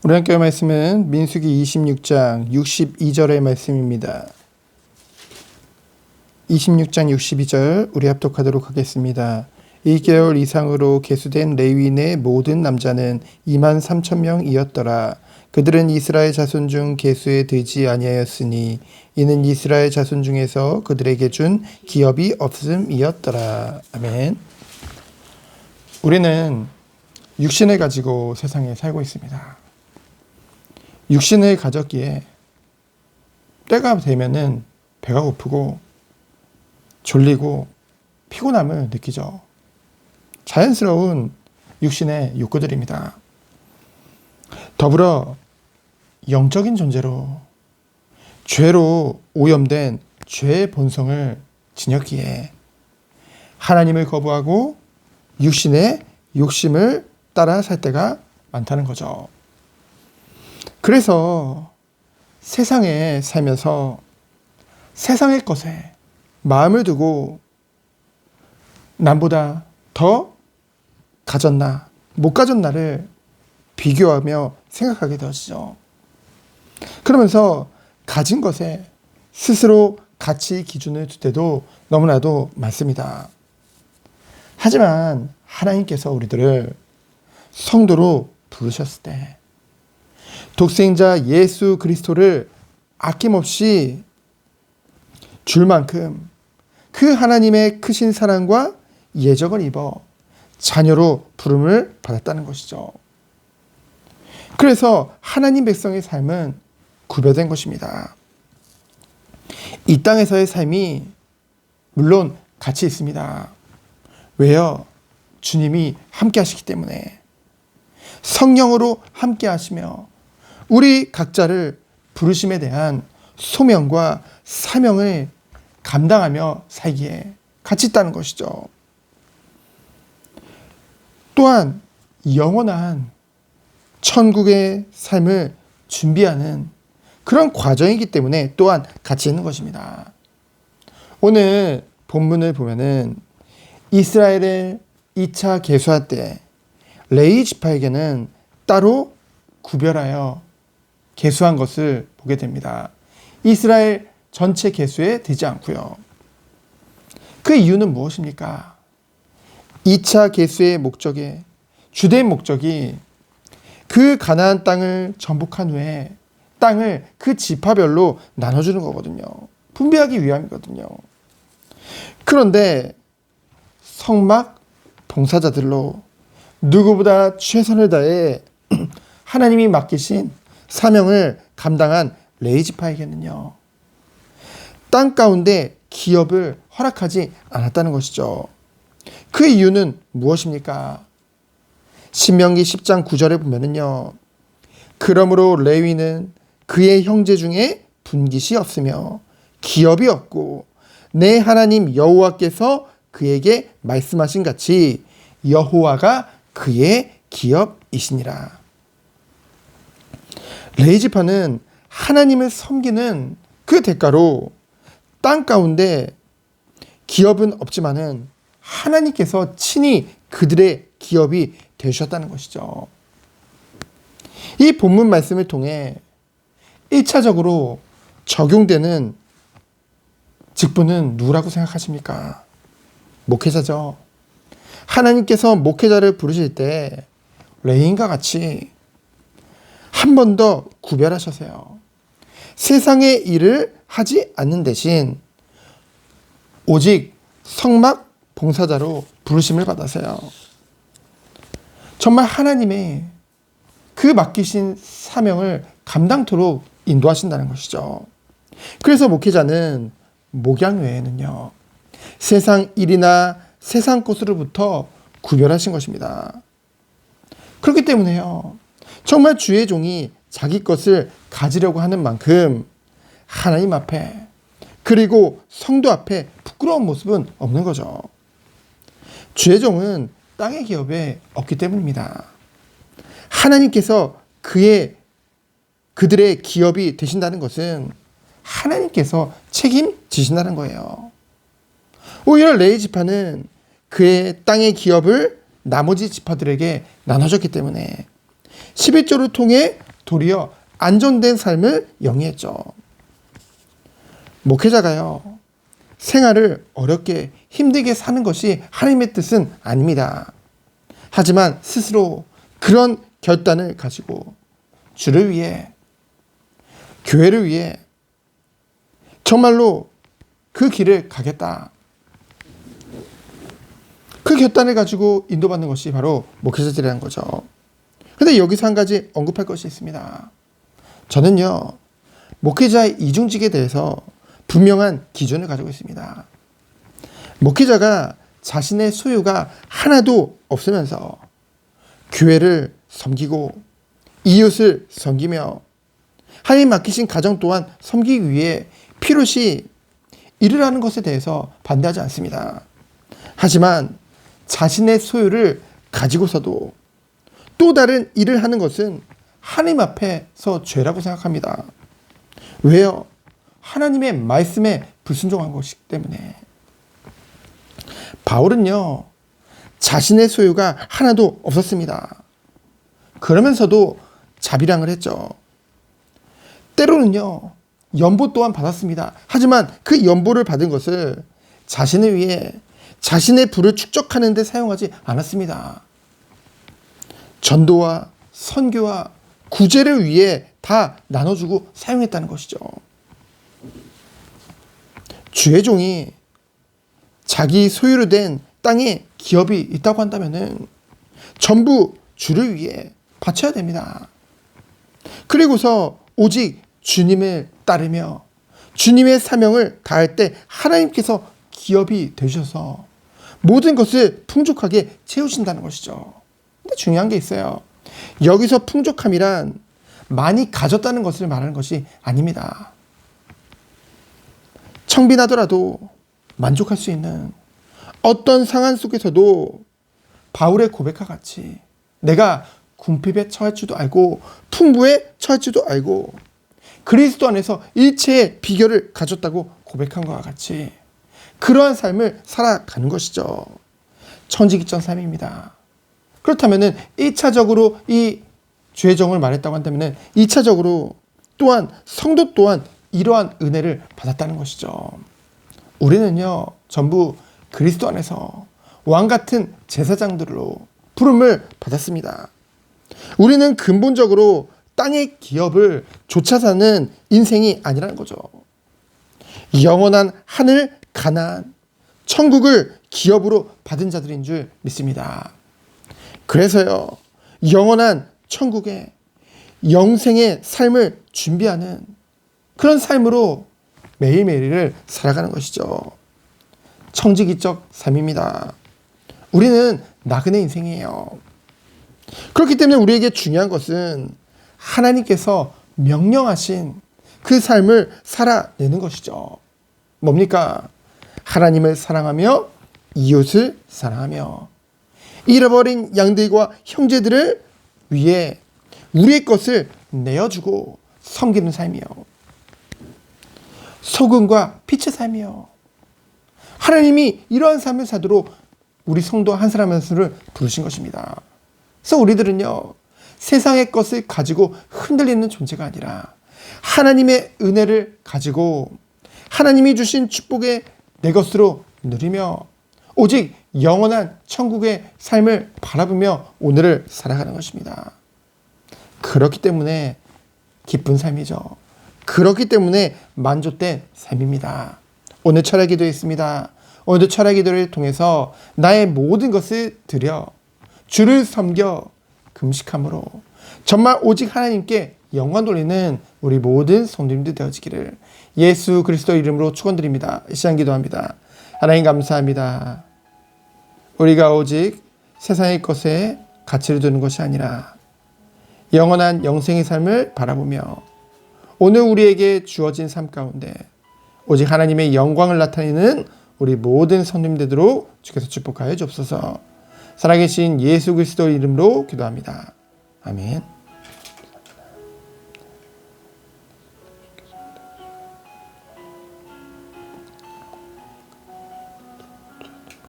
오늘 함께 할 말씀은 민수기 26장 62절의 말씀입니다. 26장 62절 우리 합독하도록 하겠습니다. 1개월 이상으로 계수된 레위인의 모든 남자는 23,000명이었더라. 그들은 이스라엘 자손 중 계수에 들지 아니하였으니 이는 이스라엘 자손 중에서 그들에게 준 기업이 없음이었더라. 아멘. 우리는 육신을 가지고 세상에 살고 있습니다. 육신을 가졌기에 때가 되면은 배가 고프고 졸리고 피곤함을 느끼죠. 자연스러운 육신의 욕구들입니다. 더불어 영적인 존재로 죄로 오염된 죄의 본성을 지녔기에 하나님을 거부하고 육신의 욕심을 따라 살 때가 많다는 거죠. 그래서 세상에 살면서 세상의 것에 마음을 두고 남보다 더 가졌나 못 가졌나를 비교하며 생각하게 되어지죠. 그러면서 가진 것에 스스로 가치 기준을 둘 때도 너무나도 많습니다. 하지만 하나님께서 우리들을 성도로 부르셨을 때 독생자 예수 그리스도를 아낌없이 줄 만큼 그 하나님의 크신 사랑과 예정을 입어 자녀로 부름을 받았다는 것이죠. 그래서 하나님 백성의 삶은 구별된 것입니다. 이 땅에서의 삶이 물론 가치 있습니다. 왜요? 주님이 함께 하시기 때문에 성령으로 함께 하시며 우리 각자를 부르심에 대한 소명과 사명을 감당하며 살기에 가치 있다는 것이죠. 또한 영원한 천국의 삶을 준비하는 그런 과정이기 때문에 또한 가치 있는 것입니다. 오늘 본문을 보면은 이스라엘을 2차 계수할 때 레위 지파에게는 따로 구별하여 계수한 것을 보게 됩니다. 이스라엘 전체 계수에 되지 않고요. 그 이유는 무엇입니까? 2차 계수의 목적에 주된 목적이 그 가나안 땅을 정복한 후에 땅을 그 지파별로 나눠주는 거거든요. 분배하기 위함이거든요. 그런데 성막 봉사자들로 누구보다 최선을 다해 하나님이 맡기신 사명을 감당한 레위 지파에게는요, 땅 가운데 기업을 허락하지 않았다는 것이죠. 그 이유는 무엇입니까? 신명기 10장 9절에 보면은요, 그러므로 레위는 그의 형제 중에 분깃이 없으며 기업이 없고 내 하나님 여호와께서 그에게 말씀하신 같이 여호와가 그의 기업이시니라. 레위 지파는 하나님을 섬기는 그 대가로 땅 가운데 기업은 없지만은 하나님께서 친히 그들의 기업이 되셨다는 것이죠. 이 본문 말씀을 통해 1차적으로 적용되는 직분은 누구라고 생각하십니까? 목회자죠. 하나님께서 목회자를 부르실 때 레위인과 같이 한 번 더 구별하셔서요, 세상의 일을 하지 않는 대신 오직 성막 봉사자로 부르심을 받아서요, 정말 하나님의 그 맡기신 사명을 감당토록 인도하신다는 것이죠. 그래서 목회자는 목양 외에는요, 세상 일이나 세상 것으로부터 구별하신 것입니다. 그렇기 때문에요, 정말 주의 종이 자기 것을 가지려고 하는 만큼 하나님 앞에 그리고 성도 앞에 부끄러운 모습은 없는 거죠. 주의 종은 땅의 기업에 없기 때문입니다. 하나님께서 그들의 기업이 되신다는 것은 하나님께서 책임지신다는 거예요. 오히려 레위 지파는 그의 땅의 기업을 나머지 지파들에게 나눠줬기 때문에 11조를 통해 도리어 안정된 삶을 영위했죠. 목회자가요, 생활을 어렵게 힘들게 사는 것이 하나님의 뜻은 아닙니다. 하지만 스스로 그런 결단을 가지고 주를 위해, 교회를 위해 정말로 그 길을 가겠다, 그 결단을 가지고 인도받는 것이 바로 목회자들이라는 거죠. 근데 여기서 한 가지 언급할 것이 있습니다. 저는요, 목회자의 이중직에 대해서 분명한 기준을 가지고 있습니다. 목회자가 자신의 소유가 하나도 없으면서 교회를 섬기고 이웃을 섬기며 하나님 맡기신 가정 또한 섬기기 위해 필요시 일을 하는 것에 대해서 반대하지 않습니다. 하지만 자신의 소유를 가지고서도 또 다른 일을 하는 것은 하나님 앞에서 죄라고 생각합니다. 왜요? 하나님의 말씀에 불순종한 것이기 때문에. 바울은요, 자신의 소유가 하나도 없었습니다. 그러면서도 자비랑을 했죠. 때로는요, 연보 또한 받았습니다. 하지만 그 연보를 받은 것을 자신을 위해 자신의 부를 축적하는 데 사용하지 않았습니다. 전도와 선교와 구제를 위해 다 나눠주고 사용했다는 것이죠. 주의 종이 자기 소유로 된 땅에 기업이 있다고 한다면은 전부 주를 위해 바쳐야 됩니다. 그리고서 오직 주님을 따르며 주님의 사명을 다할 때 하나님께서 기업이 되셔서 모든 것을 풍족하게 채우신다는 것이죠. 근데 중요한 게 있어요. 여기서 풍족함이란 많이 가졌다는 것을 말하는 것이 아닙니다. 청빈하더라도 만족할 수 있는 어떤 상황 속에서도 바울의 고백과 같이 내가 궁핍에 처할 줄도 알고 풍부에 처할 줄도 알고 그리스도 안에서 일체의 비결을 가졌다고 고백한 것과 같이 그러한 삶을 살아가는 것이죠. 천지기전 삶입니다. 그렇다면 1차적으로 이 주의 정을 말했다고 한다면 2차적으로 또한 성도 또한 이러한 은혜를 받았다는 것이죠. 우리는요, 전부 그리스도 안에서 왕같은 제사장들로 부름을 받았습니다. 우리는 근본적으로 땅의 기업을 좇아 사는 인생이 아니라는 거죠. 영원한 하늘 가나안, 천국을 기업으로 받은 자들인 줄 믿습니다. 그래서요, 영원한 천국에 영생의 삶을 준비하는 그런 삶으로 매일매일을 살아가는 것이죠. 청지기적 삶입니다. 우리는 나그네 인생이에요. 그렇기 때문에 우리에게 중요한 것은 하나님께서 명령하신 그 삶을 살아내는 것이죠. 뭡니까? 하나님을 사랑하며 이웃을 사랑하며 잃어버린 양들과 형제들을 위해 우리의 것을 내어주고 섬기는 삶이요. 소금과 빛의 삶이요. 하나님이 이러한 삶을 사도록 우리 성도 한 사람 한 사람을 부르신 것입니다. 그래서 우리들은요, 세상의 것을 가지고 흔들리는 존재가 아니라 하나님의 은혜를 가지고 하나님이 주신 축복의 내 것으로 누리며 오직 영원한 천국의 삶을 바라보며 오늘을 살아가는 것입니다. 그렇기 때문에 기쁜 삶이죠. 그렇기 때문에 만족된 삶입니다. 오늘 철학 기도했습니다. 오늘도 철학 기도를 통해서 나의 모든 것을 드려 주를 섬겨 금식함으로 정말 오직 하나님께 영광 돌리는 우리 모든 성도님들 되어지기를 예수 그리스도 이름으로 축원드립니다. 이 시간 기도합니다. 하나님 감사합니다. 우리가 오직 세상의 것에 가치를 두는 것이 아니라 영원한 영생의 삶을 바라보며 오늘 우리에게 주어진 삶 가운데 오직 하나님의 영광을 나타내는 우리 모든 성도님들로 주께서 축복하여 주옵소서. 살아계신 예수 그리스도 이름으로 기도합니다. 아멘.